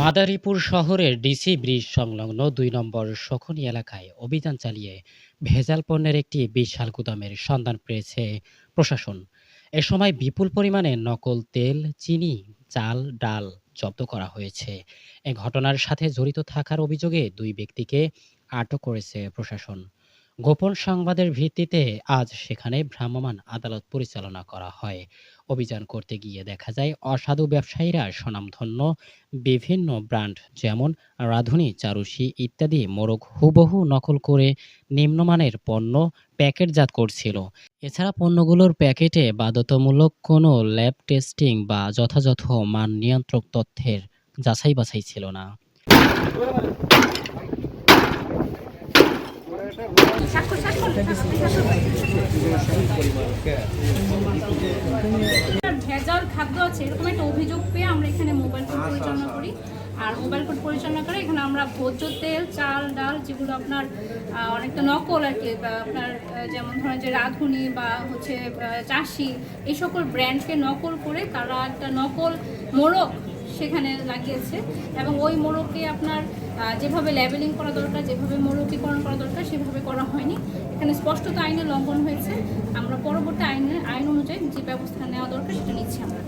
মাদারীপুর শহরের DC bridge সংলগ্ন ২ নম্বর শখনী এলাকায় অভিযান চালিয়ে ভেজাল পণ্যের একটি বিশাল গুদামের সন্ধান পেয়েছে প্রশাসন। এ সময় বিপুল পরিমাণে নকল তেল, চিনি, চাল, ডাল জব্দ করা হয়েছে। এ ঘটনার সাথে জড়িত থাকার অভিযোগে ২ ব্যক্তিকে আটক করেছে প্রশাসন। গোপন সংবাদের ভিত্তিতে আজ সেখানে ভ্রাম্যমাণ আদালত পরিচালনা করা হয়। অভিযান করতে গিয়ে দেখা যায় অসাধু ব্যবসায়ীরা স্বনামধন্য বিভিন্ন ব্র্যান্ড যেমন রাঁধুনি, চারুশি ইত্যাদি মোড়ক হুবহু নকল করে নিম্নমানের পণ্য প্যাকেটজাত করছিল। এছাড়া পণ্যগুলোর প্যাকেটে বাধ্যতামূলক কোনো ল্যাব টেস্টিং বা যথাযথ মান নিয়ন্ত্রক তথ্যের যাচাই বাছাই ছিল না। ভেজাল খাদ্য আছে এরকম একটা অভিযোগ পেয়ে আমরা এখানে মোবাইল কোর্ট পরিচালনা করি। আর মোবাইল কোর্ট পরিচালনা করে এখানে আমরা ভোজ্য তেল, চাল, ডাল যেগুলো আপনার অনেকটা নকল আর কি, আপনার যেমন ধরেন যে রাঁধুনি বা হচ্ছে চাষি, এই সকল ব্র্যান্ডকে নকল করে তারা একটা নকল মোড়ক সেখানে লাগিয়েছে এবং ওই মোড়কে আপনার যেভাবে লেবেলিং করা দরকার, যেভাবে মোড়কীকরণ করা দরকার সেভাবে করা হয়নি। এখানে স্পষ্টত আইনের লঙ্ঘন হয়েছে। আমরা পরবর্তী আইন অনুযায়ী যে ব্যবস্থা নেওয়া দরকার সেটা নিচ্ছি আমরা।